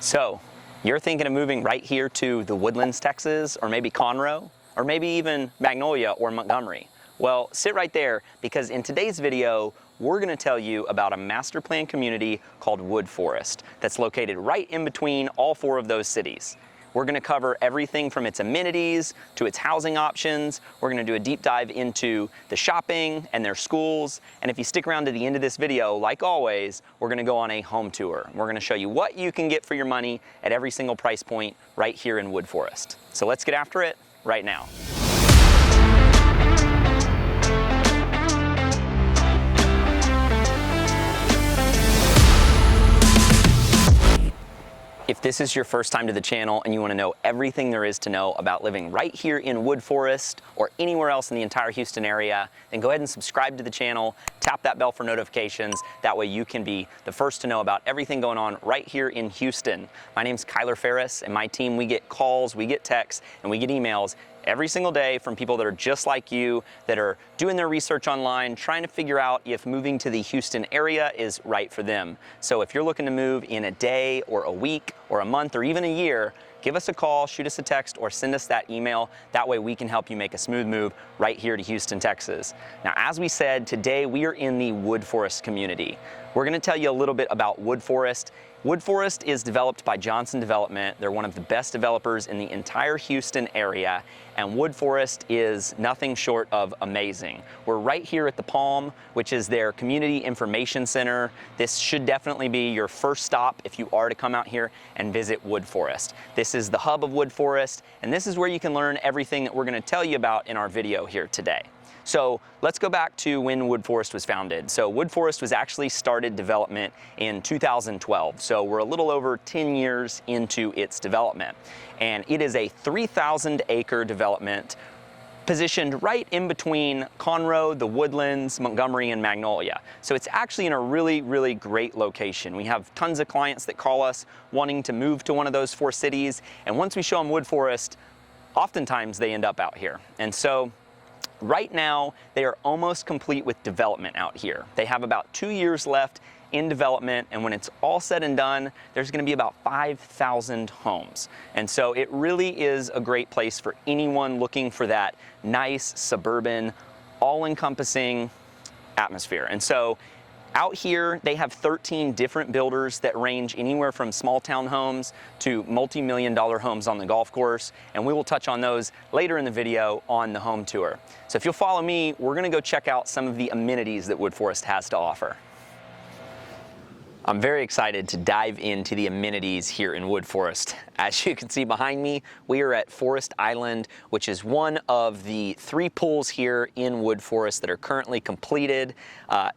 So, you're thinking of moving right here to the Woodlands, Texas, or maybe Conroe, or maybe even Magnolia or Montgomery. Well, sit right there, because in today's video, we're gonna tell you about a master plan community called Woodforest that's located right in between all four of those cities. We're gonna cover everything from its amenities to its housing options. We're gonna do a deep dive into the shopping and their schools. And if you stick around to the end of this video, like always, we're gonna go on a home tour. We're gonna show you what you can get for your money at every single price point right here in Woodforest. So let's get after it right now. If this is your first time to the channel and you want to know everything there is to know about living right here in Woodforest or anywhere else in the entire Houston area, then go ahead and subscribe to the channel, tap that bell for notifications. That way you can be the first to know about everything going on right here in Houston. My name's Ferris, and my team, we get calls, we get texts, and we get emails every single day from people that are just like you, that are doing their research online, trying to figure out if moving to the Houston area is right for them. So if you're looking to move in a day or a week or a month or even a year, give us a call, shoot us a text, or send us that email. That way we can help you make a smooth move right here to Houston, Texas. Now, as we said, today we are in the Woodforest community. We're gonna tell you a little bit about Woodforest. Woodforest is developed by Johnson Development. They're one of the best developers in the entire Houston area, and Woodforest is nothing short of amazing. We're right here at the Palm, which is their community information center. This should definitely be your first stop if you are to come out here and visit Woodforest. This is the hub of Woodforest, and this is where you can learn everything that we're gonna tell you about in our video here today. So let's go back to when Woodforest was founded. So Woodforest was actually started development in 2012. So we're a little over 10 years into its development. And it is a 3,000 acre development positioned right in between Conroe, the Woodlands, Montgomery, and Magnolia. So it's actually in a really, really great location. We have tons of clients that call us wanting to move to one of those four cities. And once we show them Woodforest, oftentimes they end up out here. And so right now, they are almost complete with development out here. They have about 2 years left in development, and when it's all said and done, there's gonna be about 5,000 homes. And so it really is a great place for anyone looking for that nice, suburban, all-encompassing atmosphere. And so out here, they have 13 different builders that range anywhere from small town homes to multi-million-dollar homes on the golf course, and we will touch on those later in the video on the home tour. So if you'll follow me, we're gonna go check out some of the amenities that Woodforest has to offer. I'm very excited to dive into the amenities here in Woodforest. As you can see behind me, we are at Forest Island, which is one of the 3 pools here in Woodforest that are currently completed.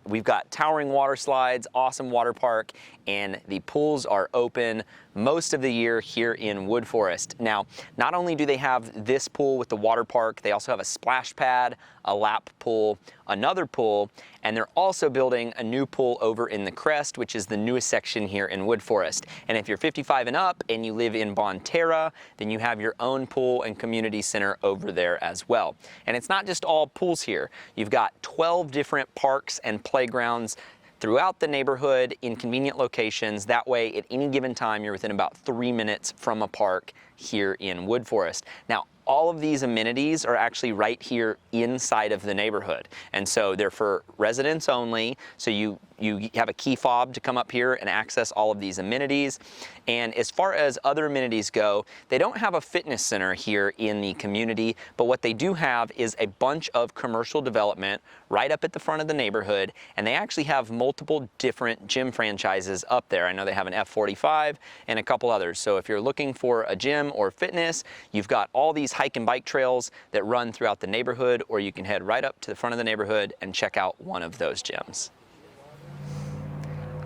We've got towering water slides, awesome water park, and the pools are open most of the year here in Woodforest. Now, not only do they have this pool with the water park, they also have a splash pad, a lap pool, another pool, and they're also building a new pool over in the Crest, which is the newest section here in Woodforest. And if you're 55 and up and you live in Bonterra, then you have your own pool and community center over there as well. And it's not just all pools here. You've got 12 different parks and playgrounds throughout the neighborhood in convenient locations. That way, at any given time, you're within about 3 minutes from a park here in Woodforest. Now, all of these amenities are actually right here inside of the neighborhood. And so they're for residents only. So you have a key fob to come up here and access all of these amenities. And as far as other amenities go, they don't have a fitness center here in the community, but what they do have is a bunch of commercial development right up at the front of the neighborhood. And they actually have multiple different gym franchises up there. I know they have an F45 and a couple others. So if you're looking for a gym or fitness, you've got all these hike and bike trails that run throughout the neighborhood, or you can head right up to the front of the neighborhood and check out one of those gyms.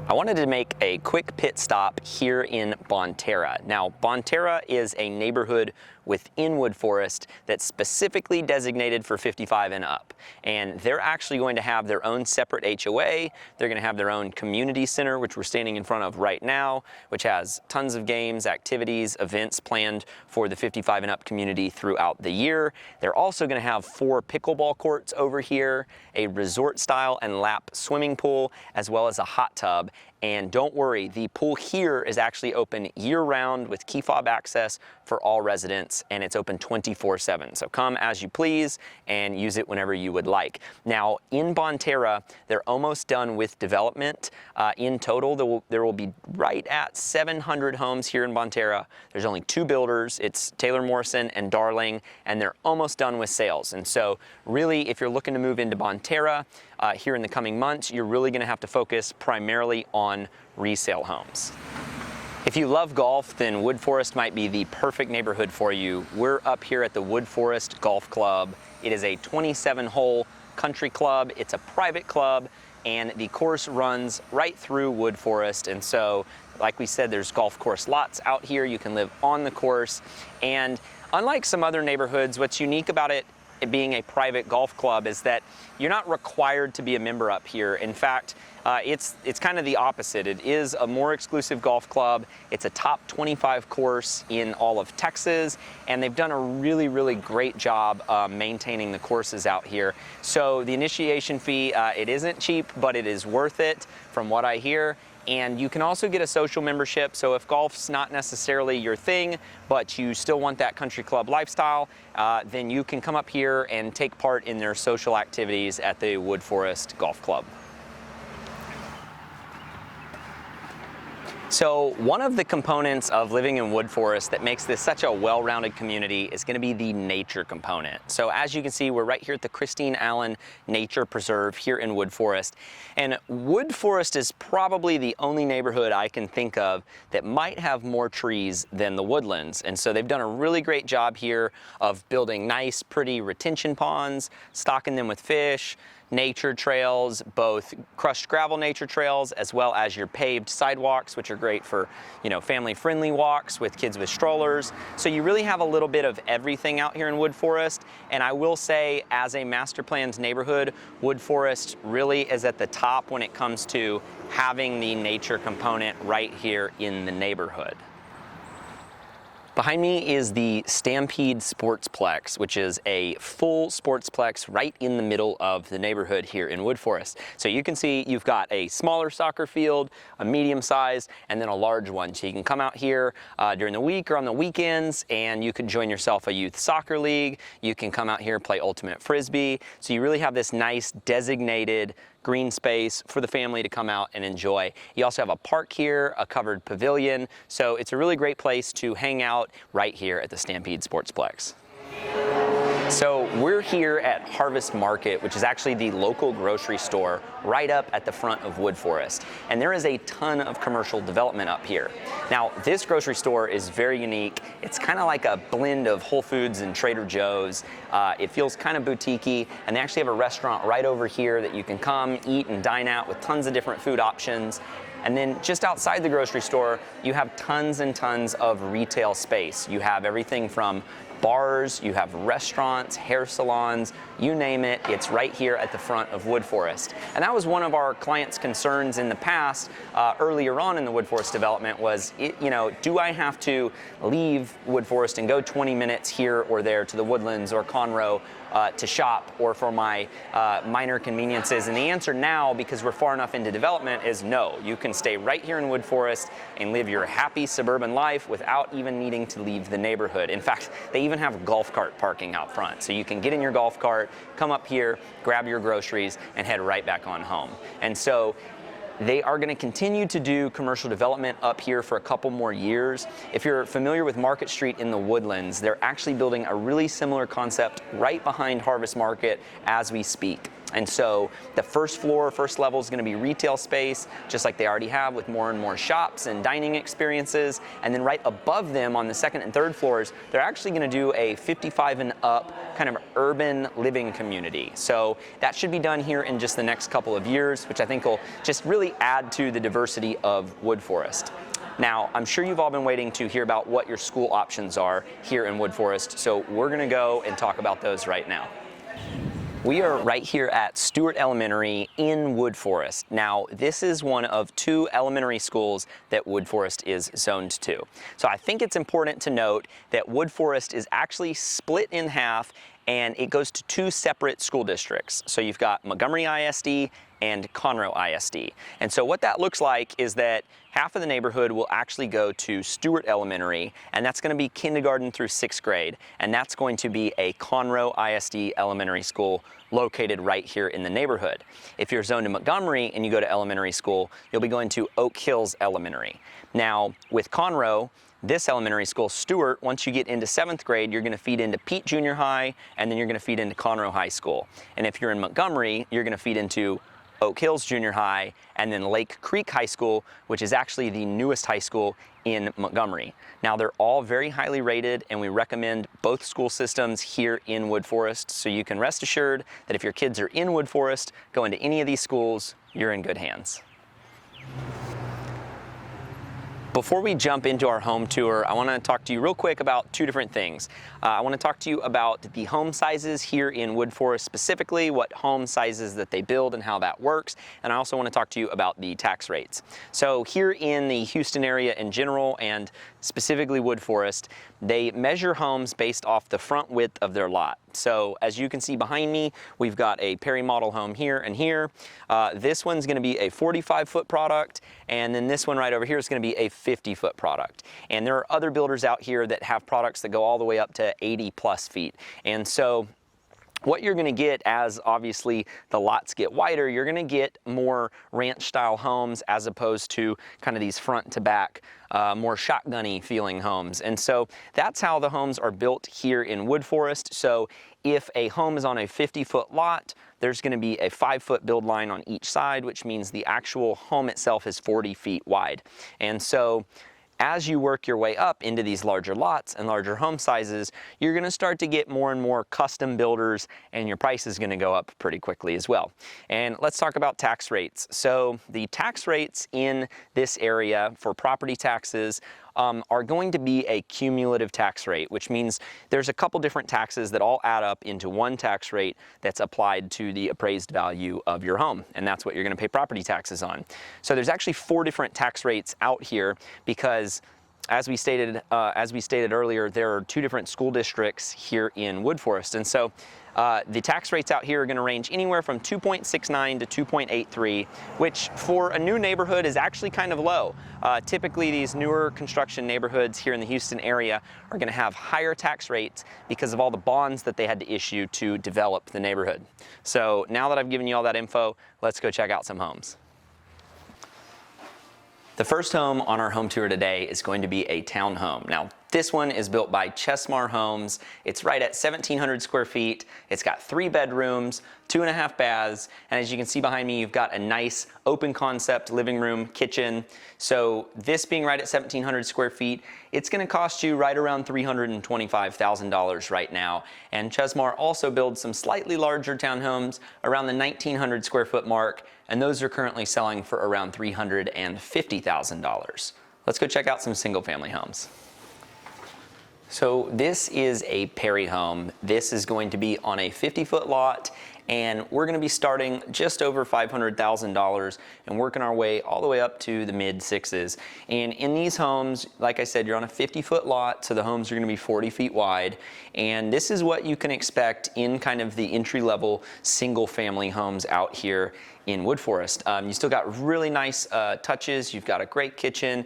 I wanted to make a quick pit stop here in Bonterra. Now, Bonterra is a neighborhood within Woodforest that's specifically designated for 55 and up. And they're actually going to have their own separate HOA. They're going to have their own community center, which we're standing in front of right now, which has tons of games, activities, events planned for the 55 and up community throughout the year. They're also going to have 4 pickleball courts over here, a resort style and lap swimming pool, as well as a hot tub. And don't worry, the pool here is actually open year-round with key fob access for all residents, and it's open 24/7. So come as you please and use it whenever you would like. Now, in Bonterra, they're almost done with development. In total, there will be right at 700 homes here in Bonterra. There's only 2 builders. It's Taylor Morrison and Darling, and they're almost done with sales. And so really, if you're looking to move into Bonterra here in the coming months, you're really gonna have to focus primarily on resale homes. If you love golf, then Woodforest might be the perfect neighborhood for you. We're up here at the Woodforest Golf Club. It is a 27-hole country club. It's a private club, and the course runs right through Woodforest. And so, like we said, there's golf course lots out here. You can live on the course. And unlike some other neighborhoods, what's unique about it being a private golf club is that you're not required to be a member up here. In fact, it's kind of the opposite. It is a more exclusive golf club. It's a top 25 course in all of Texas, and they've done a really, really great job maintaining the courses out here. So the initiation fee, it isn't cheap, but it is worth it from what I hear. And you can also get a social membership, so if golf's not necessarily your thing, but you still want that country club lifestyle, then you can come up here and take part in their social activities at the Woodforest Golf Club. So one of the components of living in Woodforest that makes this such a well-rounded community is going to be the nature component. So as you can see, we're right here at the Christine Allen Nature Preserve here in Woodforest. And Woodforest is probably the only neighborhood I can think of that might have more trees than the Woodlands. And so they've done a really great job here of building nice, pretty retention ponds, stocking them with fish, nature trails, both crushed gravel nature trails as well as your paved sidewalks, which are great for, you know, family-friendly walks with kids with strollers. So you really have a little bit of everything out here in Woodforest. And I will say, as a master planned neighborhood, Woodforest really is at the top when it comes to having the nature component right here in the neighborhood. Behind me is the Stampede Sportsplex, which is a full sportsplex right in the middle of the neighborhood here in Woodforest. So you can see you've got a smaller soccer field, a medium size, and then a large one. So you can come out here during the week or on the weekends, and you can join yourself a youth soccer league. You can come out here and play ultimate frisbee. So you really have this nice designated green space for the family to come out and enjoy. You also have a park here, a covered pavilion, so it's a really great place to hang out right here at the Stampede Sportsplex. So we're here at Harvest Market, which is actually the local grocery store right up at the front of Woodforest. And there is a ton of commercial development up here. Now, this grocery store is very unique. It's kind of like a blend of Whole Foods and Trader Joe's. It feels kind of boutique-y, and they actually have a restaurant right over here that you can come, eat, and dine at with tons of different food options. And then just outside the grocery store, you have tons and tons of retail space. You have everything from bars, you have restaurants, hair salons, you name it, it's right here at the front of Woodforest. And that was one of our clients' concerns in the past, earlier on in the Woodforest development was, you know, do I have to leave Woodforest and go 20 minutes here or there to the Woodlands or Conroe to shop or for my minor conveniences? And the answer now, because we're far enough into development, is no. You can stay right here in Woodforest and live your happy suburban life without even needing to leave the neighborhood. In fact, they even have golf cart parking out front. So you can get in your golf cart, come up here, grab your groceries, and head right back on home. And so they are going to continue to do commercial development up here for a couple more years. If you're familiar with Market Street in the Woodlands, they're actually building a really similar concept right behind Harvest Market as we speak. And so the first floor, first level is going to be retail space, just like they already have with more and more shops and dining experiences. And then right above them on the second and third floors, they're actually going to do a 55 and up kind of urban living community. So that should be done here in just the next couple of years, which I think will just really add to the diversity of Woodforest. Now, I'm sure you've all been waiting to hear about what your school options are here in Woodforest, so we're going to go and talk about those right now. We are right here at Stewart Elementary in Woodforest. Now, this is one of 2 elementary schools that Woodforest is zoned to. So I think it's important to note that Woodforest is actually split in half, and it goes to 2 separate school districts. So you've got Montgomery ISD and Conroe ISD. And so what that looks like is that half of the neighborhood will actually go to Stewart Elementary, and that's going to be kindergarten through 6th grade, and that's going to be a Conroe ISD elementary school located right here in the neighborhood. If you're zoned to Montgomery and you go to elementary school, you'll be going to Oak Hills Elementary. Now, with Conroe, this elementary school, Stewart, once you get into 7th grade, you're going to feed into Pete Junior High, and then you're going to feed into Conroe High School. And if you're in Montgomery, you're going to feed into Oak Hills Junior High, and then Lake Creek High School, which is actually the newest high school in Montgomery. Now, they're all very highly rated, and we recommend both school systems here in Woodforest, so you can rest assured that if your kids are in Woodforest, go into any of these schools, you're in good hands. Before we jump into our home tour, I want to talk to you real quick about two different things. I want to talk to you about the home sizes here in Woodforest, specifically what home sizes that they build and how that works. And I also want to talk to you about the tax rates. So here in the Houston area in general, and specifically Woodforest, they measure homes based off the front width of their lot. So as you can see behind me, we've got a Perry model home here and here. This one's going to be a 45-foot product, and then this one right over here is going to be a 50-foot product. And there are other builders out here that have products that go all the way up to 80+ feet. And so what you're going to get, as obviously the lots get wider, you're going to get more ranch style homes as opposed to kind of these front to back more shotgunny feeling homes. And so that's how the homes are built here in Woodforest. So if a home is on a 50-foot lot, there's going to be a 5-foot build line on each side, which means the actual home itself is 40 feet wide. And so as you work your way up into these larger lots and larger home sizes, you're going to start to get more and more custom builders, and your price is going to go up pretty quickly as well. And let's talk about tax rates. So the tax rates in this area for property taxes are going to be a cumulative tax rate, which means there's a couple different taxes that all add up into one tax rate that's applied to the appraised value of your home, and that's what you're going to pay property taxes on. So there's actually 4 different tax rates out here because, as we stated earlier, there are 2 different school districts here in Woodforest, and so the tax rates out here are going to range anywhere from 2.69 to 2.83, which for a new neighborhood is actually kind of low. Typically, these newer construction neighborhoods here in the Houston area are going to have higher tax rates because of all the bonds that they had to issue to develop the neighborhood. So now that I've given you all that info, let's go check out some homes. The first home on our home tour today is going to be a townhome. Now, this one is built by Chesmar Homes. It's right at 1,700 square feet. It's got 3 bedrooms, 2.5 baths, and as you can see behind me, you've got a nice open concept living room, kitchen. So this being right at 1,700 square feet, it's going to cost you right around $325,000 right now. And Chesmar also builds some slightly larger townhomes around the 1,900 square foot mark, and those are currently selling for around $350,000. Let's go check out some single family homes. So this is a Perry home. This is going to be on a 50-foot lot, and we're going to be starting just over $500,000 and working our way all the way up to the mid 6s. And in these homes, like I said, you're on a 50-foot lot, so the homes are going to be 40 feet wide. And this is what you can expect in kind of the entry-level single-family homes out here in Woodforest. You still got really nice touches. You've got a great kitchen.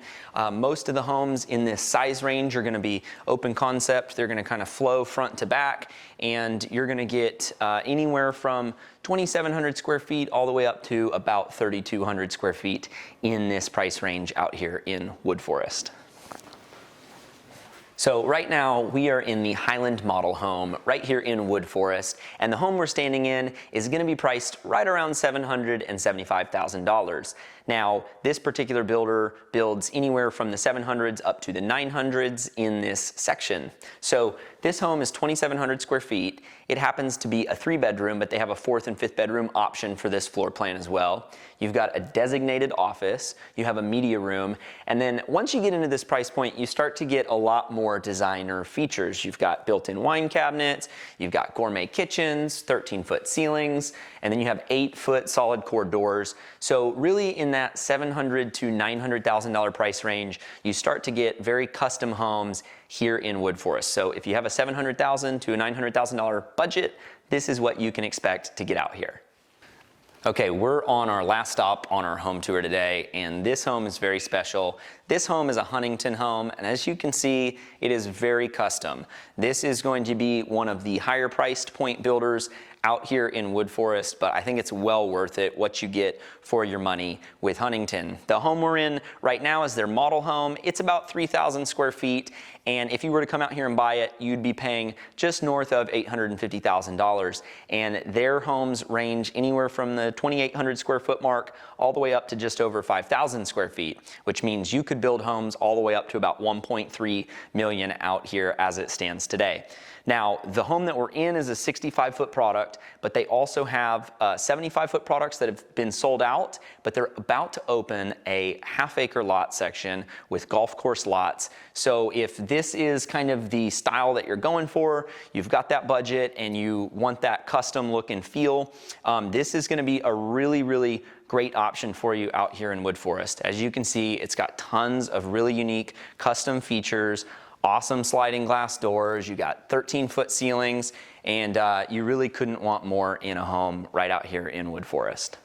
Most of the homes in this size range are going to be open concept. They're going to kind of flow front to back, and you're going to get anywhere from 2,700 square feet all the way up to about 3,200 square feet in this price range out here in Woodforest. So right now we are in the Highland model home right here in Woodforest, and the home we're standing in is going to be priced right around $775,000. Now, this particular builder builds anywhere from the 700s up to the 900s in this section. So this home is 2,700 square feet. It happens to be a 3-bedroom, but they have a 4th and 5th bedroom option for this floor plan as well. You've got a designated office, you have a media room, and then once you get into this price point, you start to get a lot more designer features. You've got built-in wine cabinets, you've got gourmet kitchens, 13-foot ceilings, and then you have 8-foot solid core doors. So really in that $700,000 to $900,000 price range, you start to get very custom homes here in Woodforest. So if you have a $700,000 to a $900,000 budget, this is what you can expect to get out here. Okay, we're on our last stop on our home tour today, and this home is very special. This home is a Huntington home, and as you can see, it is very custom. This is going to be one of the higher priced point builders out here in Woodforest, but I think it's well worth it what you get for your money with Huntington. The home we're in right now is their model home. It's about 3,000 square feet, and if you were to come out here and buy it, you'd be paying just north of $850,000. And their homes range anywhere from the 2,800 square foot mark all the way up to just over 5,000 square feet, which means you could build homes all the way up to about 1.3 million out here as it stands today. Now, the home that we're in is a 65-foot product, but they also have 75-foot products that have been sold out, but they're about to open a half-acre lot section with golf course lots. So if this is kind of the style that you're going for, you've got that budget and you want that custom look and feel, this is going to be a really great option for you out here in Woodforest. As you can see, it's got tons of really unique custom features, awesome sliding glass doors, you got 13-foot ceilings, and you really couldn't want more in a home right out here in Woodforest.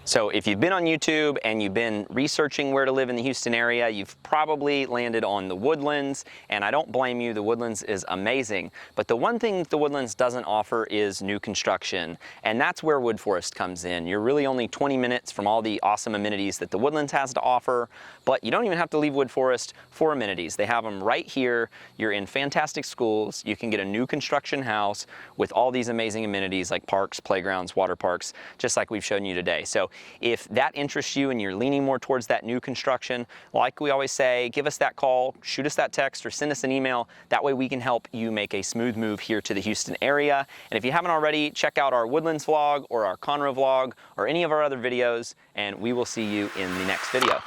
So if you've been on YouTube and you've been researching where to live in the Houston area, you've probably landed on the Woodlands, and I don't blame you, the Woodlands is amazing. But the one thing the Woodlands doesn't offer is new construction, and that's where Woodforest comes in. You're really only 20 minutes from all the awesome amenities that the Woodlands has to offer, but you don't even have to leave Woodforest for amenities. They have them right here. You're in fantastic schools. You can get a new construction house with all these amazing amenities like parks, playgrounds, water parks, just like we've shown you today. So if that interests you and you're leaning more towards that new construction, like we always say, give us that call, shoot us that text, or send us an email. That way we can help you make a smooth move here to the Houston area. And if you haven't already, check out our Woodlands vlog or our Conroe vlog or any of our other videos, and we will see you in the next video.